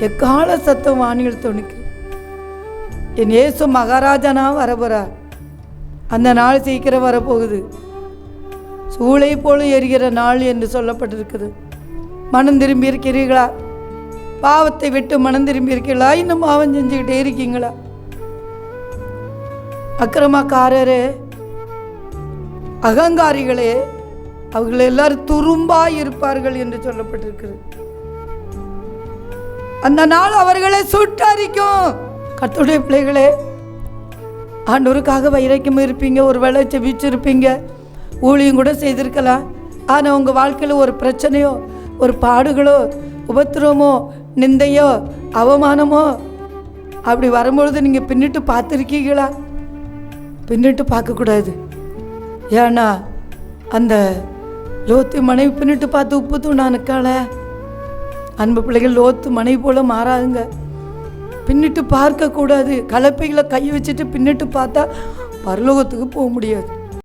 எக்கால சத்தம் வானில் துணிக்கு. என் இயேசு மகாராஜனா வரப்போறார். அந்த நாள் சீக்கிரம் வரப்போகுது. சூளை போல எரிகிற நாள் என்று சொல்லப்பட்டிருக்குது. மனம் திரும்பி இருக்கிறீர்களா? பாவத்தை விட்டு மனம் திரும்பி இருக்கீங்களா? இன்னும் பாவம் செஞ்சுக்கிட்டே இருக்கீங்களா? அக்கிரமக்காரரே, அகங்காரிகளே, அவர்கள் எல்லாரும் துரும்பாய் இருப்பார்கள் என்று சொல்லப்பட்டிருக்கிறது. அந்த நாள் அவர்களை சுட்டரிக்கும். கர்த்தருடைய பிள்ளைகளே, ஆண்டவருக்காக வைராக்கியம் இருப்பீங்க, ஒரு வேளை செபிச்சிருப்பீங்க, ஊழியம் கூட செய்திருக்கலாம். ஆனால் உங்கள் வாழ்க்கையில் ஒரு பிரச்சனையோ, ஒரு பாடுகளோ, உபத்திரமோ, நிந்தையோ, அவமானமோ அப்படி வரும்பொழுது நீங்கள் பின்னிட்டு பார்த்துருக்கீங்களா? பின்னிட்டு பார்க்கக்கூடாது. ஏன்னா அந்த லோத்து மனைவி பின்னிட்டு பார்த்து உப்பு தூணானுக்கால. அன்பு பிள்ளைகள், லோத்து மனைவி போல மாறாதுங்க. பின்னிட்டு பார்க்கக்கூடாது. கலப்பைகளை கை வச்சுட்டு பின்னிட்டு பார்த்தா பரலோகத்துக்கு போக முடியாது.